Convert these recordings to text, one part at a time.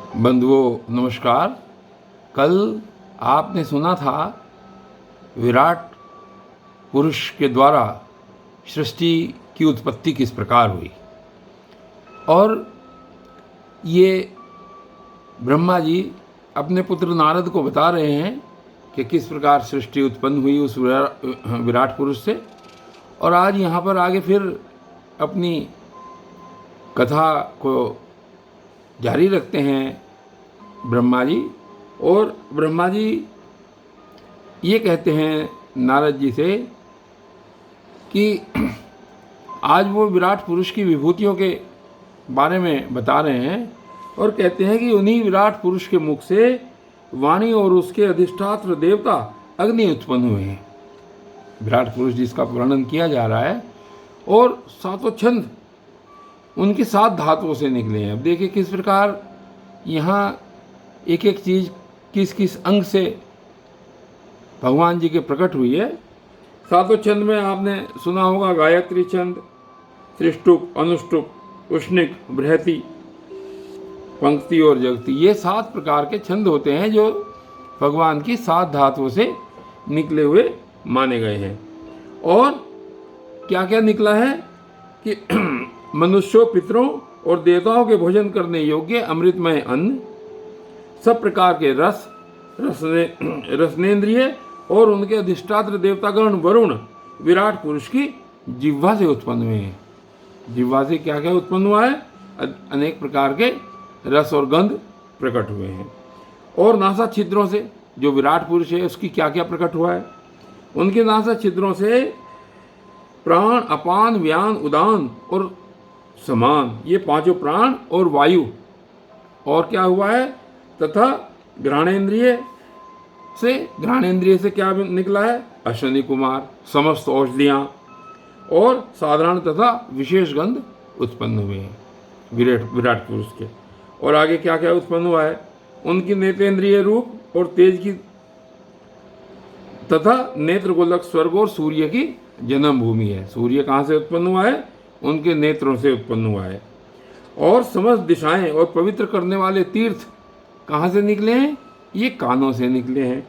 बंधुओं नमस्कार। कल आपने सुना था विराट पुरुष के द्वारा सृष्टि की उत्पत्ति किस प्रकार हुई, और ये ब्रह्मा जी अपने पुत्र नारद को बता रहे हैं कि किस प्रकार सृष्टि उत्पन्न हुई उस विराट पुरुष से। और आज यहाँ पर आगे फिर अपनी कथा को जारी रखते हैं ब्रह्मा जी। और ब्रह्मा जी ये कहते हैं नारद जी से कि आज वो विराट पुरुष की विभूतियों के बारे में बता रहे हैं और कहते हैं कि उन्हीं विराट पुरुष के मुख से वाणी और उसके अधिष्ठात्र देवता अग्नि उत्पन्न हुए हैं। विराट पुरुष जिसका वर्णन किया जा रहा है, और सातों छंद उनकी 7 धातुओं से निकले हैं। अब देखिए किस प्रकार यहाँ एक एक चीज़ किस किस अंग से भगवान जी के प्रकट हुई है। सातों छंद में आपने सुना होगा गायत्री छंद, त्रिष्टुप, अनुष्टुप, उष्णिक, बृहति, पंक्ति और जगति। ये 7 प्रकार के छंद होते हैं जो भगवान की 7 धातुओं से निकले हुए माने गए हैं। और क्या क्या निकला है कि मनुष्यों, पितरों और देवताओं के भोजन करने योग्य अमृतमय अन्न, सब प्रकार के रसनेन्द्रिय और उनके अधिष्ठात्र देवतागण वरुण विराट पुरुष की जिह्वा से उत्पन्न हुए हैं। जिह्वा से क्या क्या उत्पन्न हुआ है? अनेक प्रकार के रस और गंध प्रकट हुए हैं। और नासा छिद्रों से जो विराट पुरुष है उसकी क्या क्या प्रकट हुआ है? उनके नासा छिद्रों से प्राण, अपान, व्यान, उदान और समान, ये 5 प्राण और वायु, और क्या हुआ है? तथा घ्राणेन्द्रिय से क्या निकला है? अश्विनी कुमार, समस्त औषधियाँ और साधारण तथा विशेष गंध उत्पन्न हुए हैं विराट पुरुष के। और आगे क्या क्या उत्पन्न हुआ है? उनकी नेत्रेंद्रिय रूप और तेज की तथा नेत्र गोलक स्वर्ग और सूर्य की जन्म भूमि है। सूर्य कहाँ से उत्पन्न हुआ है? उनके नेत्रों से उत्पन्न हुआ है। और समस्त दिशाएं और पवित्र करने वाले तीर्थ कहाँ से निकले हैं? ये कानों से निकले हैं।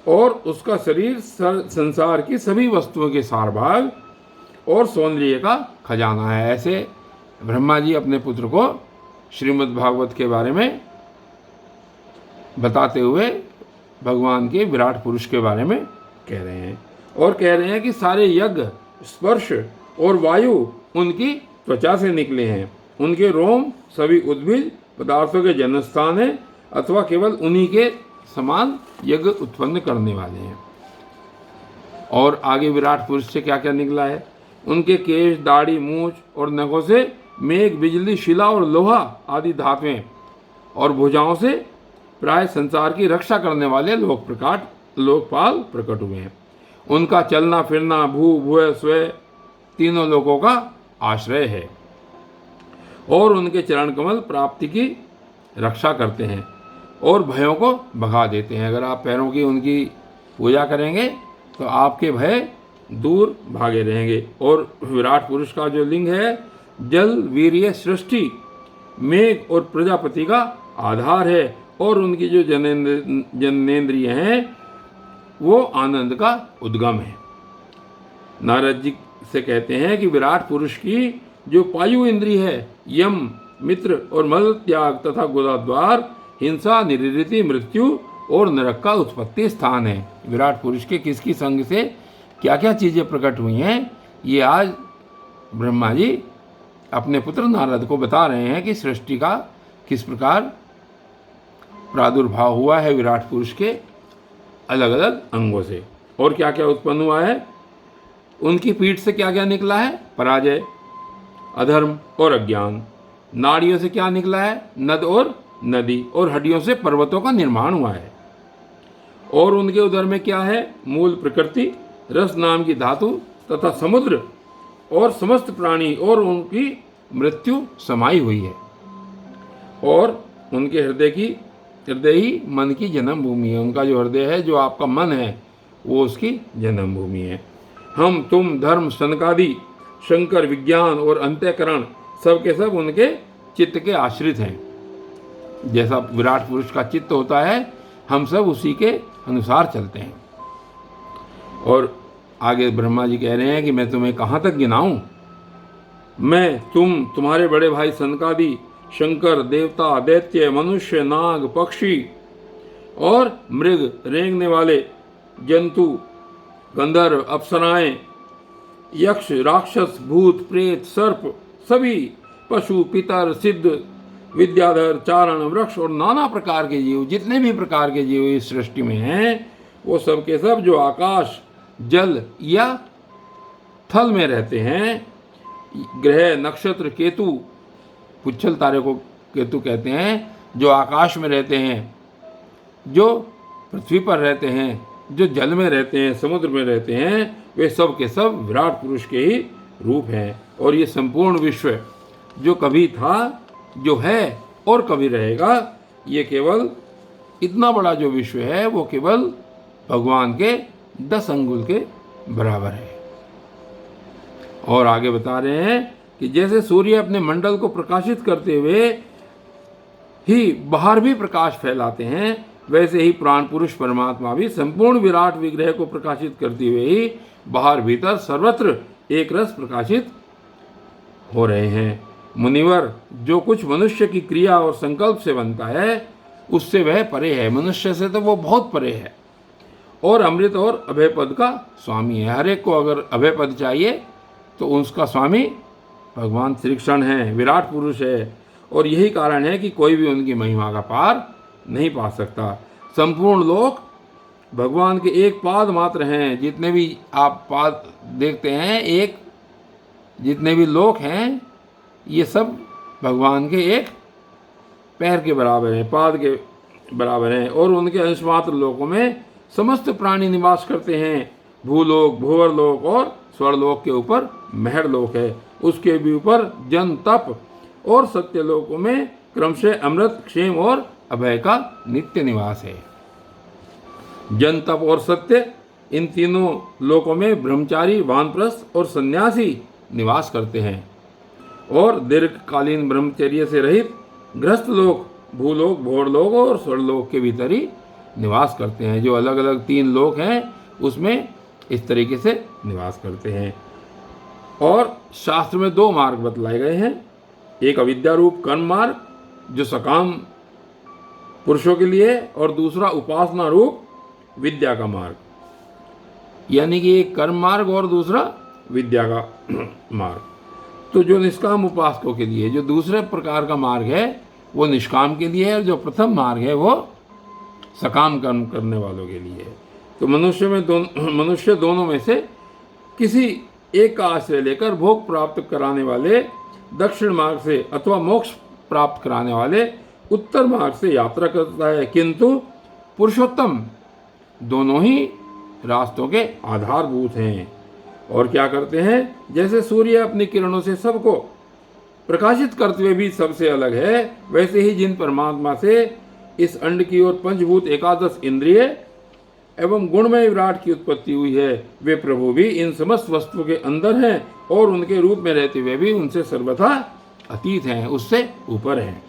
और उसका शरीर संसार की सभी वस्तुओं के सारभाग और सौंदर्य का खजाना है। ऐसे ब्रह्मा जी अपने पुत्र को श्रीमद् भागवत के बारे में बताते हुए भगवान के विराट पुरुष के बारे में कह रहे हैं। और कह रहे हैं कि सारे यज्ञ, स्पर्श और वायु उनकी त्वचा से निकले हैं। उनके रोम सभी उद्भिज पदार्थों के जन्मस्थान है, अथवा केवल उन्हीं के समान यज्ञ उत्पन्न करने वाले हैं। और आगे विराट पुरुष से क्या क्या निकला है? उनके केश, दाढ़ी, मूछ और नखों से मेघ, बिजली, शिला और लोहा आदि धातुएं, और भुजाओं से प्राय संसार की रक्षा करने वाले लोकपाल प्रकट हुए हैं। उनका चलना फिरना भू भुव स्व तीनों लोकों का आश्रय है। और उनके चरण कमल प्राप्ति की रक्षा करते हैं और भयों को भगा देते हैं। अगर आप पैरों की उनकी पूजा करेंगे तो आपके भय दूर भागे रहेंगे। और विराट पुरुष का जो लिंग है, जल, वीर्य, सृष्टि, मेघ और प्रजापति का आधार है। और उनकी जो जनेन्द्रिय हैं वो आनंद का उद्गम है। नारद जी से कहते हैं कि विराट पुरुष की जो पायु इंद्रिय है, यम, मित्र और मल त्याग तथा गोदाद्वार, हिंसा, निवृत्ति, मृत्यु और नरक का उत्पत्ति स्थान है। विराट पुरुष के किस किस अंग से क्या क्या चीज़ें प्रकट हुई हैं, ये आज ब्रह्मा जी अपने पुत्र नारद को बता रहे हैं कि सृष्टि का किस प्रकार प्रादुर्भाव हुआ है विराट पुरुष के अलग अलग अंगों से, और क्या क्या उत्पन्न हुआ है। उनकी पीठ से क्या क्या निकला है? पराजय, अधर्म और अज्ञान। नाड़ियों से क्या निकला है? नद और नदी। और हड्डियों से पर्वतों का निर्माण हुआ है। और उनके उदर में क्या है? मूल प्रकृति, रस नाम की धातु तथा समुद्र और समस्त प्राणी और उनकी मृत्यु समाई हुई है। और उनके हृदय ही मन की जन्म भूमि है। उनका जो हृदय है, जो आपका मन है, वो उसकी जन्म भूमि है। हम, तुम, धर्म, सनकादि, शंकर, विज्ञान और अंतःकरण सब के सब उनके चित्त के आश्रित हैं। जैसा विराट पुरुष का चित्त होता है, हम सब उसी के अनुसार चलते हैं। और आगे ब्रह्मा जी कह रहे हैं कि मैं तुम्हें कहाँ तक गिनाऊं? मैं, तुम्हारे बड़े भाई सनकादि, शंकर, देवता, दैत्य, मनुष्य, नाग, पक्षी और मृग, रेंगने वाले जंतु, गंधर्व, अप्सराएं, यक्ष, राक्षस, भूत, प्रेत, सर्प, सभी पशु, पितर, सिद्ध, विद्याधर, चारण, वृक्ष और नाना प्रकार के जीव, जितने भी प्रकार के जीव इस सृष्टि में हैं, वो सब के सब जो आकाश, जल या थल में रहते हैं, ग्रह, नक्षत्र, केतु, पुच्छल तारे को केतु कहते हैं, जो आकाश में रहते हैं, जो पृथ्वी पर रहते हैं, जो जल में रहते हैं, समुद्र में रहते हैं, वे सब के सब विराट पुरुष के ही रूप हैं। और ये संपूर्ण विश्व जो कभी था, जो है और कभी रहेगा, ये केवल इतना बड़ा जो विश्व है वो केवल भगवान के 10 अंगुल के बराबर है। और आगे बता रहे हैं कि जैसे सूर्य अपने मंडल को प्रकाशित करते हुए ही बाहर भी प्रकाश फैलाते हैं, वैसे ही प्राण पुरुष परमात्मा भी संपूर्ण विराट विग्रह को प्रकाशित करते हुए ही बाहर भीतर सर्वत्र एक रस प्रकाशित हो रहे हैं। मुनिवर, जो कुछ मनुष्य की क्रिया और संकल्प से बनता है उससे वह परे है, मनुष्य से तो वो बहुत परे है, और अमृत और अभय पद का स्वामी है। हर एक को अगर अभय पद चाहिए तो उसका स्वामी भगवान श्री कृष्ण है, विराट पुरुष है। और यही कारण है कि कोई भी उनकी महिमा का पार नहीं पा सकता। संपूर्ण लोक भगवान के एक पाद मात्र हैं। जितने भी आप पाद देखते हैं, एक जितने भी लोक हैं, ये सब भगवान के एक पैर के बराबर हैं, पाद के बराबर हैं। और उनके अंशमात्र लोकों में समस्त प्राणी निवास करते हैं। भूलोक, भूवरलोक और स्वर्लोक के ऊपर महरलोक है, उसके भी ऊपर जन, तप और सत्यलोकों में क्रमशः अमृत, क्षेम और अभय का नित्य निवास है। जन, तप और सत्य, इन तीनों लोकों में ब्रह्मचारी, वानप्रस्थ और सन्यासी निवास करते हैं। और दीर्घकालीन ब्रह्मचर्य से रहित गृहस्थ लोक भूलोक, भोरलोक और स्वर्लोक के भीतर ही निवास करते हैं। जो अलग अलग 3 लोक हैं उसमें इस तरीके से निवास करते हैं। और शास्त्र में 2 मार्ग बतलाए गए हैं, एक अविद्या रूप कर्म मार्ग जो सकाम पुरुषों के लिए, और दूसरा उपासना रूप विद्या का मार्ग। यानी कि एक कर्म मार्ग और दूसरा विद्या का मार्ग। तो जो निष्काम उपासकों के लिए जो दूसरे प्रकार का मार्ग है वो निष्काम के लिए है, और जो प्रथम मार्ग है वो सकाम कर्म करने वालों के लिए है। तो मनुष्य दोनों में से किसी एक का आश्रय लेकर भोग प्राप्त कराने वाले दक्षिण मार्ग से अथवा मोक्ष प्राप्त कराने वाले उत्तर मार्ग से यात्रा करता है, किंतु पुरुषोत्तम दोनों ही रास्तों के आधारभूत हैं। और क्या करते हैं? जैसे सूर्य अपनी किरणों से सबको प्रकाशित करते हुए भी सबसे अलग है, वैसे ही जिन परमात्मा से इस अंड की ओर पंचभूत एकादश इंद्रिय एवं गुणमय विराट की उत्पत्ति हुई है, वे प्रभु भी इन समस्त वस्तुओं के अंदर हैं और उनके रूप में रहते हुए भी उनसे सर्वथा अतीत हैं, उससे ऊपर हैं।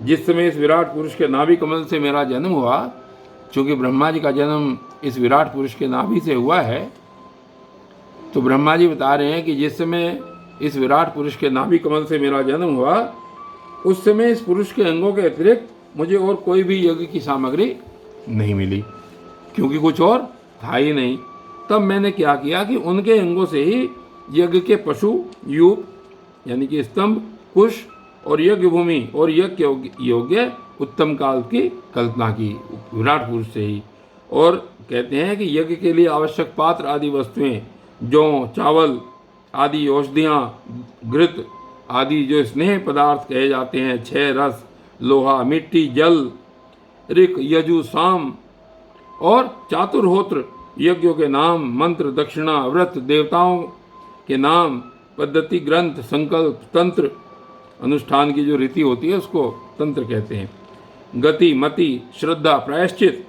जिस समय इस विराट पुरुष के नाभि कमल से मेरा जन्म हुआ, चूँकि ब्रह्मा जी का जन्म इस विराट पुरुष के नाभि से हुआ है, तो ब्रह्मा जी बता रहे हैं कि जिस समय इस विराट पुरुष के नाभि कमल से मेरा जन्म हुआ, उस समय इस पुरुष के अंगों के अतिरिक्त मुझे और कोई भी यज्ञ की सामग्री नहीं मिली, क्योंकि कुछ और था ही नहीं। तब मैंने क्या किया कि उनके अंगों से ही यज्ञ के पशु, यूप यानी कि स्तंभ, कुश और यज्ञ भूमि और यज्ञ योग्य उत्तम काल की कल्पना की, विराट पुरुष से ही। और कहते हैं कि यज्ञ के लिए आवश्यक पात्र आदि वस्तुएं, जौ, चावल आदि औषधियाँ, घृत आदि जो स्नेह पदार्थ कहे जाते हैं, 6 रस, लोहा, मिट्टी, जल, ऋक, यजु, साम और चातुर्होत्र यज्ञों के नाम, मंत्र, दक्षिणा, व्रत, देवताओं के नाम, पद्धति, ग्रंथ, संकल्प, तंत्र, अनुष्ठान की जो रीति होती है उसको तंत्र कहते हैं, गति, मति, श्रद्धा, प्रायश्चित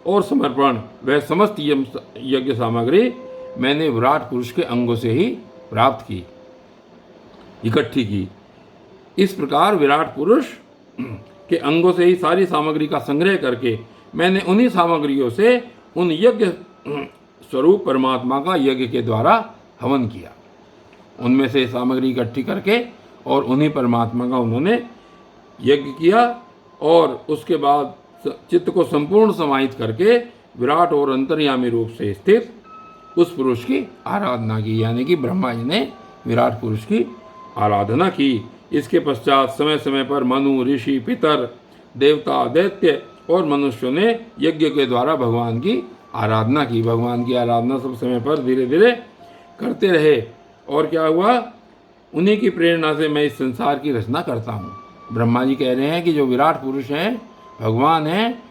और समर्पण, वह समस्त यज्ञ सामग्री मैंने विराट पुरुष के अंगों से ही प्राप्त की, इकट्ठी की। इस प्रकार विराट पुरुष के अंगों से ही सारी सामग्री का संग्रह करके मैंने उन्हीं सामग्रियों से उन यज्ञ स्वरूप परमात्मा का यज्ञ के द्वारा हवन किया। उनमें से सामग्री इकट्ठी करके और उन्हीं परमात्मा का उन्होंने यज्ञ किया और उसके बाद चित्त को संपूर्ण समाहित करके विराट और अंतर्यामी रूप से स्थित उस पुरुष की आराधना की, यानी कि ब्रह्मा जी ने विराट पुरुष की आराधना की। इसके पश्चात समय समय पर मनु, ऋषि, पितर, देवता, दैत्य और मनुष्यों ने यज्ञ के द्वारा भगवान की आराधना की। भगवान की आराधना सब समय पर धीरे धीरे करते रहे और क्या हुआ, उन्हीं की प्रेरणा से मैं इस संसार की रचना करता हूँ। ब्रह्मा जी कह रहे हैं कि जो विराट पुरुष हैं, भगवान हैं,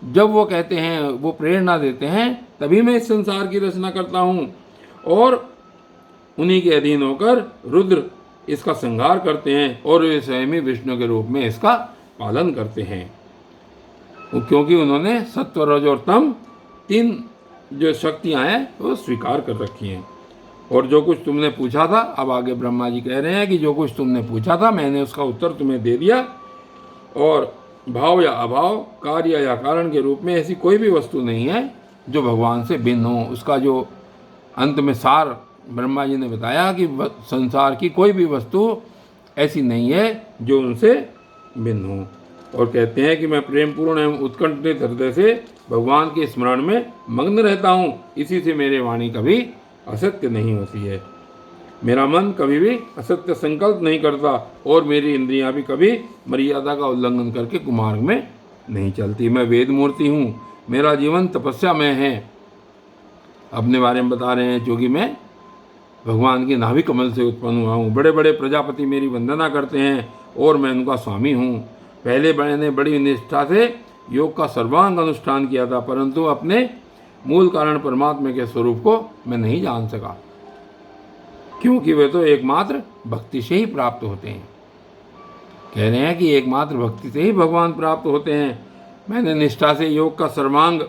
जब वो कहते हैं, वो प्रेरणा देते हैं, तभी मैं इस संसार की रचना करता हूँ और उन्हीं के अधीन होकर रुद्र इसका संहार करते हैं और वे स्वयं ही विष्णु के रूप में इसका पालन करते हैं, क्योंकि उन्होंने सत्व, रज और तम 3 जो शक्तियाँ हैं वो स्वीकार कर रखी हैं। और जो कुछ तुमने पूछा था, अब आगे ब्रह्मा जी कह रहे हैं कि जो कुछ तुमने पूछा था मैंने उसका उत्तर तुम्हें दे दिया, और भाव या अभाव, कार्य या कारण के रूप में ऐसी कोई भी वस्तु नहीं है जो भगवान से भिन्न हो। उसका जो अंत में सार ब्रह्मा जी ने बताया कि संसार की कोई भी वस्तु ऐसी नहीं है जो उनसे भिन्न हो। और कहते हैं कि मैं प्रेम पूर्ण एवं उत्कंठित हृदय से भगवान के स्मरण में मग्न रहता हूँ, इसी से मेरी वाणी कभी असत्य नहीं होती है। मेरा मन कभी भी असत्य संकल्प नहीं करता और मेरी इंद्रियां भी कभी मर्यादा का उल्लंघन करके कुमार्ग में नहीं चलती। मैं वेद मूर्ति हूँ, मेरा जीवन तपस्या में है। अपने बारे में बता रहे हैं, क्योंकि मैं भगवान के नाभि कमल से उत्पन्न हुआ हूँ। बड़े बड़े प्रजापति मेरी वंदना करते हैं और मैं उनका स्वामी हूँ। पहले मैंने बड़ी निष्ठा से योग का सर्वांग अनुष्ठान किया था, परंतु अपने मूल कारण परमात्मा के स्वरूप को मैं नहीं जान सका, क्योंकि वे तो एकमात्र भक्ति से ही प्राप्त होते हैं। कह रहे हैं कि एकमात्र भक्ति से ही भगवान प्राप्त होते हैं। मैंने निष्ठा से योग का सर्वांग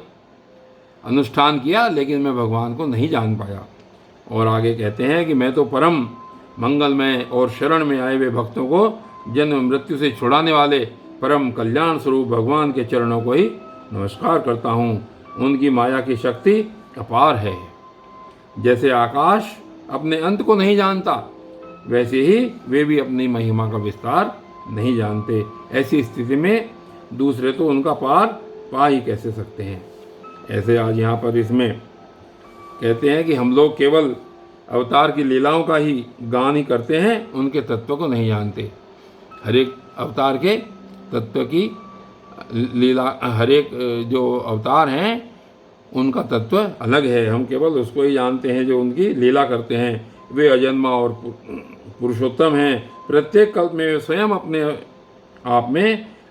अनुष्ठान किया, लेकिन मैं भगवान को नहीं जान पाया। और आगे कहते हैं कि मैं तो परम मंगलमय और शरण में आए हुए भक्तों को जन्म मृत्यु से छुड़ाने वाले परम कल्याण स्वरूप भगवान के चरणों को ही नमस्कार करता हूँ। उनकी माया की शक्ति अपार है। जैसे आकाश अपने अंत को नहीं जानता, वैसे ही वे भी अपनी महिमा का विस्तार नहीं जानते। ऐसी स्थिति में दूसरे तो उनका पार पा ही कैसे सकते हैं। ऐसे आज यहाँ पर इसमें कहते हैं कि हम लोग केवल अवतार की लीलाओं का ही गान ही करते हैं, उनके तत्व को नहीं जानते। हर एक अवतार के तत्व की लीला, हर एक जो अवतार हैं उनका तत्व अलग है। हम केवल उसको ही जानते हैं जो उनकी लीला करते हैं। वे अजन्मा और पुरुषोत्तम हैं। प्रत्येक कल्प में वे स्वयं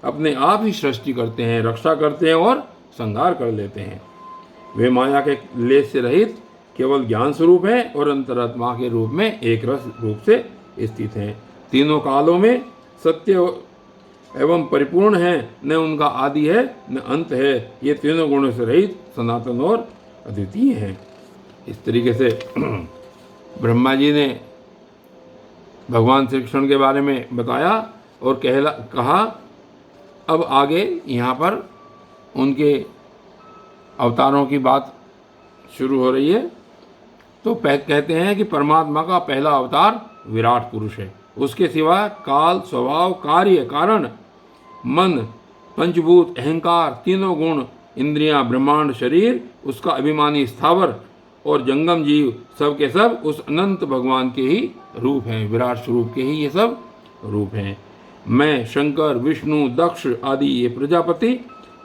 अपने आप ही सृष्टि करते हैं, रक्षा करते हैं और संहार कर लेते हैं। वे माया के लेस से रहित केवल ज्ञान स्वरूप हैं और अंतरात्मा के रूप में एक रस रूप से स्थित हैं। तीनों कालों में सत्य एवं परिपूर्ण है, न उनका आदि है न अंत है। ये तीनों गुणों से रहित, सनातन और अद्वितीय हैं। इस तरीके से ब्रह्मा जी ने भगवान श्री कृष्ण के बारे में बताया और कहा। अब आगे यहाँ पर उनके अवतारों की बात शुरू हो रही है। तो कहते हैं कि परमात्मा का पहला अवतार विराट पुरुष है। उसके सिवा काल, स्वभाव, कार्य, कारण, मन, पंचभूत, अहंकार, तीनों गुण, इंद्रियां, ब्रह्मांड, शरीर, उसका अभिमानी स्थावर और जंगम जीव, सब के सब उस अनंत भगवान के ही रूप हैं। विराट स्वरूप के ही ये सब रूप हैं। मैं, शंकर, विष्णु, दक्ष आदि ये प्रजापति,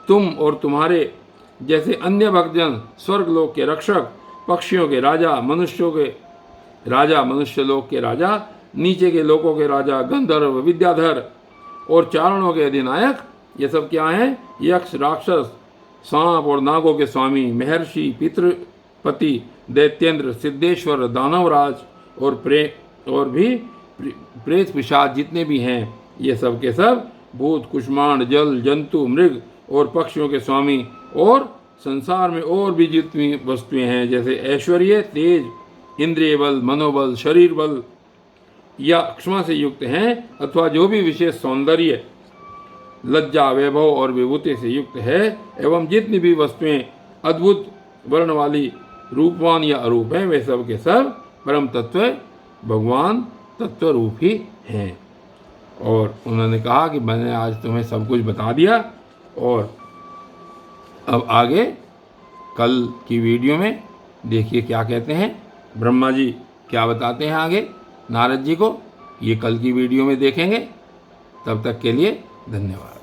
तुम और तुम्हारे जैसे अन्य भक्तजन, स्वर्गलोक के रक्षक, पक्षियों के राजा, मनुष्यों के राजा, मनुष्य लोक के राजा, नीचे के लोकों के राजा, गंधर्व, विद्याधर और चारणों के अधिनायक, ये सब क्या हैं? यक्ष, राक्षस, सांप और नागों के स्वामी, महर्षि, पितृपति, दैत्येंद्र, सिद्धेश्वर, दानवराज और भी प्रेत पिशाच जितने भी हैं, ये सब के सब भूत, कुष्मांड, जल, जंतु, मृग और पक्षियों के स्वामी, और संसार में और भी जितनी वस्तुएं हैं, जैसे ऐश्वर्य, तेज, इंद्रिय बल, मनोबल, शरीर बल या क्षमा से युक्त हैं, अथवा जो भी विशेष सौंदर्य लज्जा, वैभव और विभूति से युक्त है एवं जितनी भी वस्तुएं अद्भुत वर्ण वाली, रूपवान या अरूप हैं, वे सब के सब परम तत्व भगवान तत्व रूप ही हैं। और उन्होंने कहा कि मैंने आज तुम्हें सब कुछ बता दिया, और अब आगे कल की वीडियो में देखिए क्या कहते हैं ब्रह्मा जी, क्या बताते हैं आगे नारद जी को, ये कल की वीडियो में देखेंगे। तब तक के लिए धन्यवाद।